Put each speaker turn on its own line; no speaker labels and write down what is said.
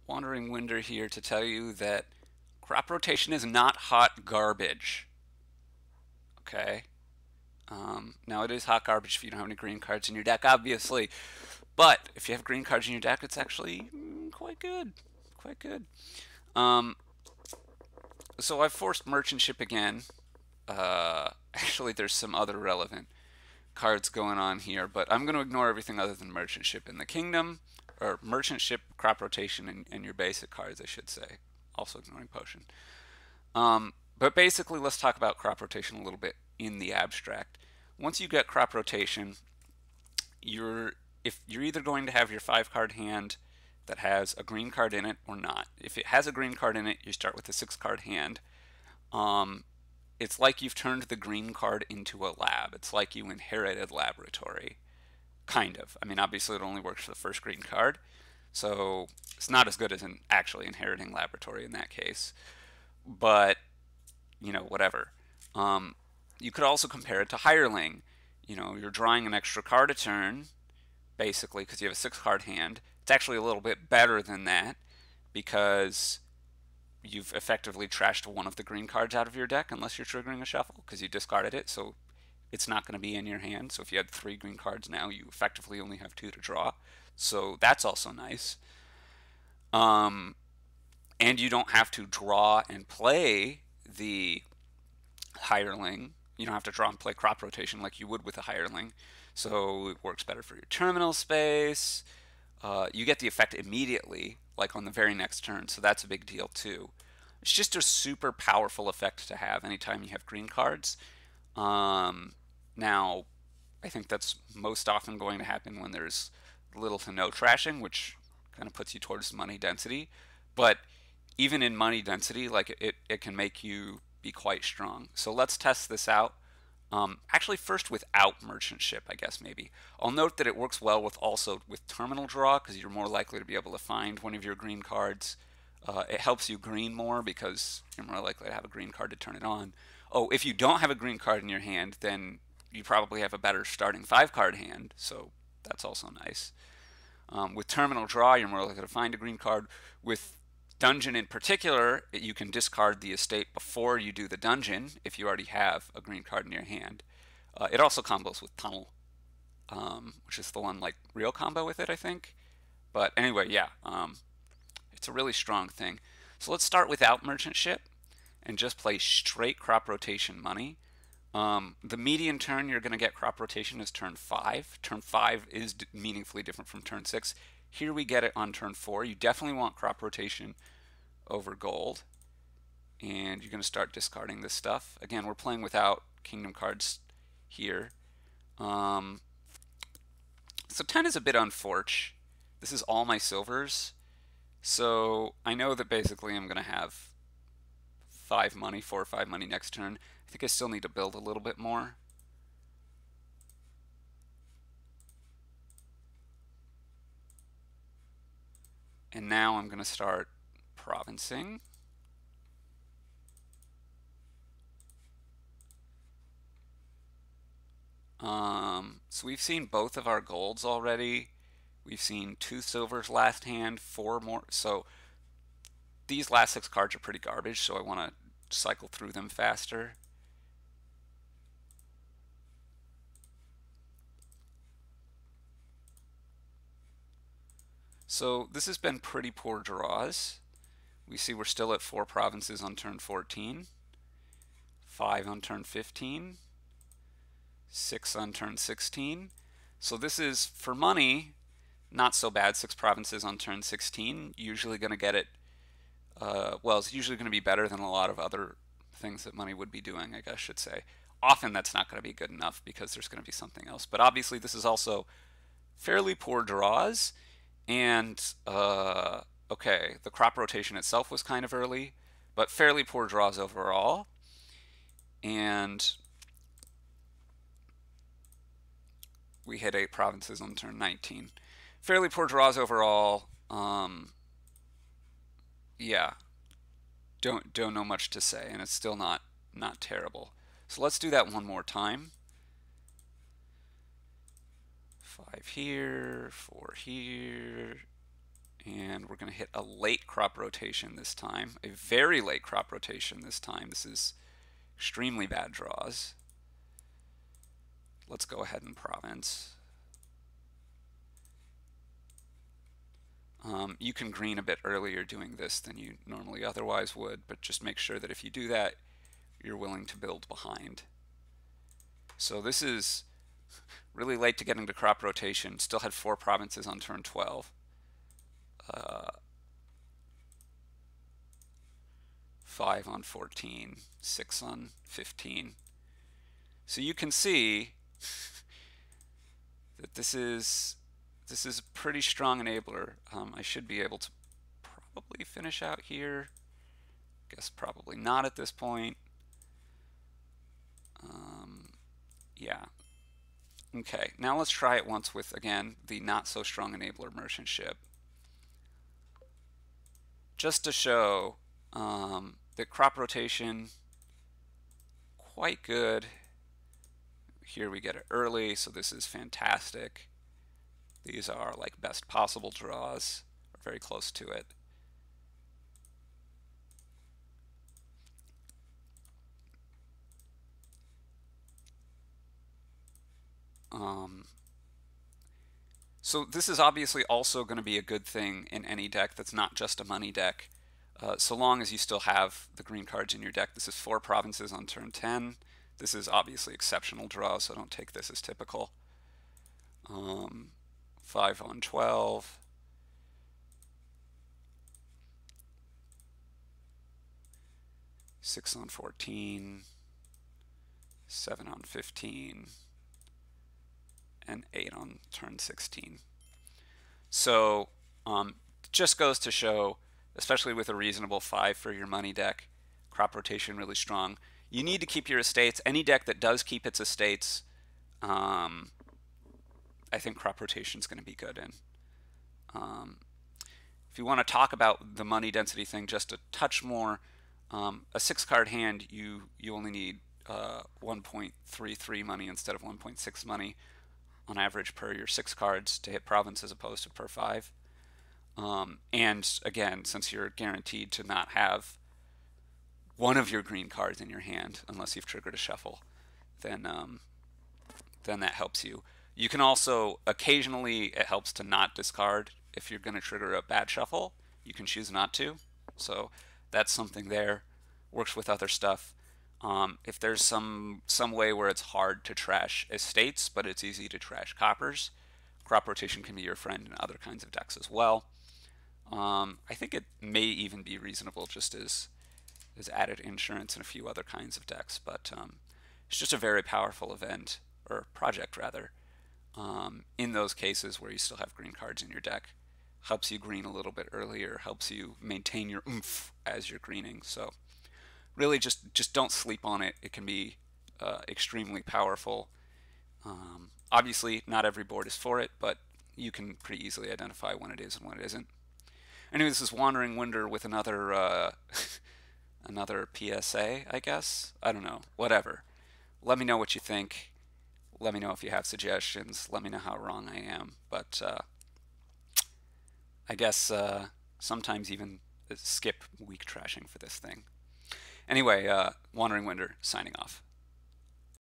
Wandering Winder here to tell you that crop rotation is not hot garbage. Okay? Now it is hot garbage if you don't have any green cards in your deck, obviously. But if you have green cards in your deck, it's actually quite good. Quite good. Um, so I've forced Merchant Ship again. Actually, there's some other relevant cards going on here, but I'm going to ignore everything other than Merchant Ship in the Kingdom, or Merchant Ship, Crop Rotation, and your basic cards, I should say. Also ignoring Potion. But basically, let's talk about crop rotation a little bit in the abstract. Once you get crop rotation, if you're either going to have your 5 card hand that has a green card in it or not. If it has a green card in it, you start with a 6 card hand. It's like you've turned the green card into a lab. It's like you inherited laboratory, kind of. I mean, obviously it only works for the first green card, so it's not as good as actually inheriting laboratory in that case. But whatever. You could also compare it to hireling. You're drawing an extra card a turn, basically, because you have a 6 card hand. It's actually a little bit better than that because you've effectively trashed one of the green cards out of your deck unless you're triggering a shuffle because you discarded it, so it's not going to be in your hand. So if you had 3 green cards now, you effectively only have 2 to draw. So that's also nice. And you don't have to draw and play the hireling. You don't have to draw and play crop rotation like you would with a hireling. So it works better for your terminal space. You get the effect immediately, like on the very next turn, so that's a big deal too. It's just a super powerful effect to have anytime you have green cards. Now, I think that's most often going to happen when there's little to no trashing, which kind of puts you towards money density. But even in money density, like it can make you be quite strong. So let's test this out. Actually, first without Merchant Ship, I guess maybe. I'll note that it works well with terminal draw because you're more likely to be able to find one of your green cards. It helps you green more because you're more likely to have a green card to turn it on. Oh, if you don't have a green card in your hand, then you probably have a better starting 5 card hand, so that's also nice. With terminal draw, you're more likely to find a green card. With dungeon in particular, you can discard the estate before you do the dungeon if you already have a green card in your hand. It also combos with tunnel, which is the one like real combo with it, I think. But anyway, yeah, it's a really strong thing. So let's start without Merchant Ship and just play straight crop rotation money. The median turn you're going to get crop rotation is turn 5. Turn 5 is meaningfully different from turn 6. Here we get it on turn 4. You definitely want crop rotation over gold. And you're going to start discarding this stuff. Again, we're playing without kingdom cards here. So 10 is a bit unfortunate. This is all my silvers. So I know that basically I'm going to have 4 or 5 money next turn. I think I still need to build a little bit more. And now I'm going to start provincing. So we've seen both of our golds already. We've seen 2 silvers last hand, 4 more. So these last 6 cards are pretty garbage, so I want to cycle through them faster. So this has been pretty poor draws. We see we're still at 4 provinces on turn 14, 5 on turn 15, 6 on turn 16. So this is, for money, not so bad. 6 provinces on turn 16. Usually going to get it, well, it's usually going to be better than a lot of other things that money would be doing, I guess I should say. Often that's not going to be good enough because there's going to be something else. But obviously this is also fairly poor draws. And, okay, the crop rotation itself was kind of early, but fairly poor draws overall. And we hit 8 provinces on turn 19. Fairly poor draws overall. Yeah, don't know much to say, and it's still not terrible. So let's do that one more time. 5 here, 4 here, And we're going to hit a late crop rotation this time, a very late crop rotation this time. This is extremely bad draws. Let's go ahead and province. You can green a bit earlier doing this than you normally otherwise would, but just make sure that if you do that, you're willing to build behind. So this is really late to get into crop rotation. Still had 4 provinces on turn 12. 5 on 14, 6 on 15. So you can see that this is a pretty strong enabler. I should be able to probably finish out here. Guess probably not at this point. Yeah. Okay, now let's try it once with, again, the not so strong enabler merchant ship. Just to show that crop rotation, quite good. Here we get it early, so this is fantastic. These are like best possible draws, or very close to it. So this is obviously also going to be a good thing in any deck that's not just a money deck, so long as you still have the green cards in your deck. This is 4 provinces on turn 10. This is obviously exceptional draw, so don't take this as typical. 5 on 12. 6 on 14. 7 on 15. And 8 on turn 16. So just goes to show, especially with a reasonable 5 for your money deck, crop rotation really strong. You need to keep your estates. Any deck that does keep its estates, I think crop rotation is going to be good in. If you want to talk about the money density thing just a touch more, a 6-card hand, you only need 1.33 money instead of 1.6 money on average per your 6 cards to hit province as opposed to per 5. And again, since you're guaranteed to not have one of your green cards in your hand unless you've triggered a shuffle, then that helps you. You can also, occasionally it helps to not discard. If you're going to trigger a bad shuffle, you can choose not to. So that's something there. Works with other stuff. If there's some way where it's hard to trash estates, but it's easy to trash coppers, crop rotation can be your friend in other kinds of decks as well. I think it may even be reasonable just as added insurance in a few other kinds of decks, but it's just a very powerful event, or project rather, in those cases where you still have green cards in your deck. Helps you green a little bit earlier, helps you maintain your oomph as you're greening. So really just don't sleep on it. It can be extremely powerful. Obviously, not every board is for it, but you can pretty easily identify when it is and when it isn't. Anyway, this is Wandering Winder with another another PSA, I guess. I don't know. Whatever. Let me know what you think. Let me know if you have suggestions. Let me know how wrong I am. But I guess sometimes even skip weak trashing for this thing. Anyway, Wandering Winder signing off.